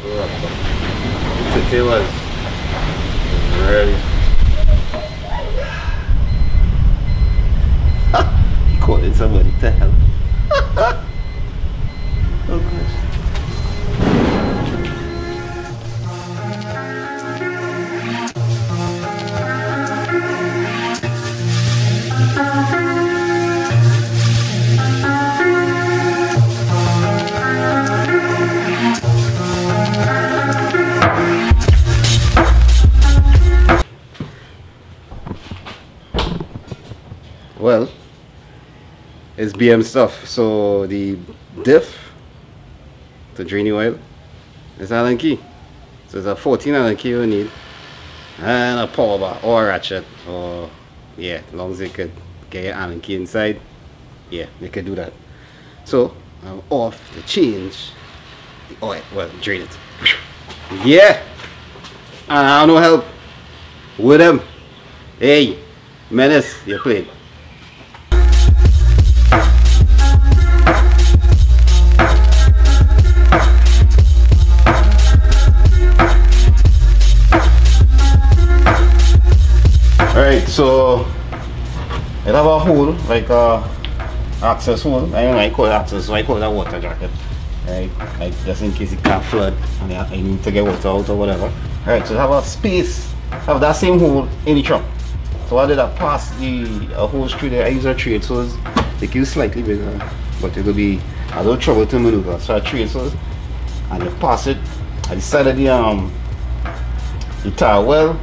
Today was really. He calling somebody, what the hell? Oh gosh. Well, it's BM stuff. So the diff, the draining oil, is Allen key. So it's a 14 Allen key you need, and a power bar or a ratchet, or yeah, as long as it could get your Allen key inside, yeah, they could do that. So I'm off to change the oil. Well, drain it. Yeah, and I don't know help with them. Hey, Menace, you played. Alright, so it have a hole, like a access hole. I don't know, I call it access, so I call it a water jacket. Right, like just in case it can't flood and I need to get water out or whatever. Alright, so it have a space, have that same hole in the trunk. So I did I pass the hose through there. I use a trade source. They give slightly bigger, but it will be a little trouble to maneuver. So I trade source and you pass it at the side of the tire well.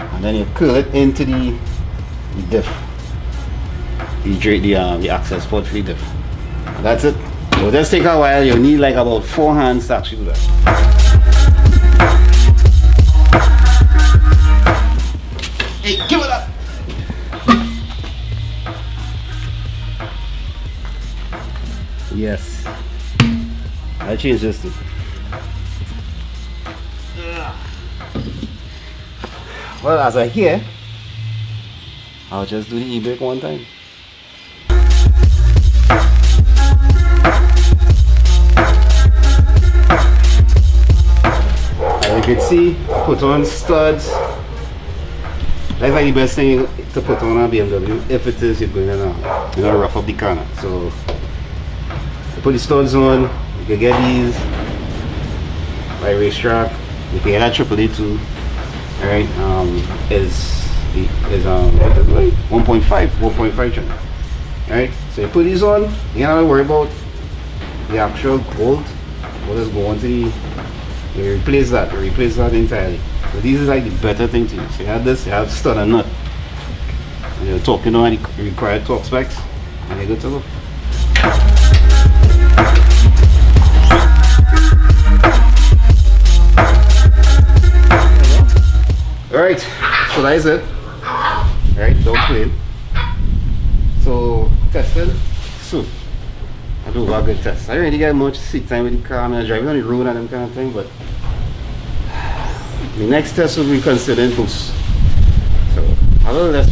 And then you curl it into the diff, the access port for the diff. And that's it. It will just take a while. You need like about 4 hands to actually do that. Hey, give it up! Yes, I changed this too. Well, as I hear, I'll just do the e-brake one time. As you can see, put on studs. That's like the best thing to put on a BMW if it is you're going to rough up the car. So you put the studs on, you can get these by racetrack. You can get that AAA too. Alright, is 1.5 channel. Alright, so you put these on, you don't have to worry about the actual bolt. We'll just go on to you replace that entirely. So these is like the better thing to use. So you have this, you have stud and nut. And you're talking on the required torque specs, and you're good to go. Alright, so that is it. Alright, don't clean. So, tested. So, I do a good test. I didn't really get much seat time with the car. I'm driving on the road and them kind of thing, but the next test will be considering boost. So, a little less.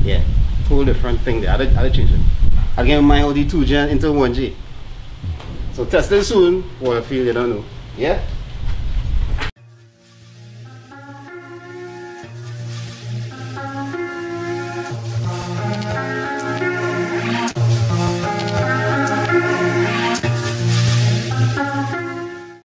Yeah, whole different thing there. I'll change it. I'll get my RT325J into 1J. So, test it soon. What I feel, you don't know. Yeah?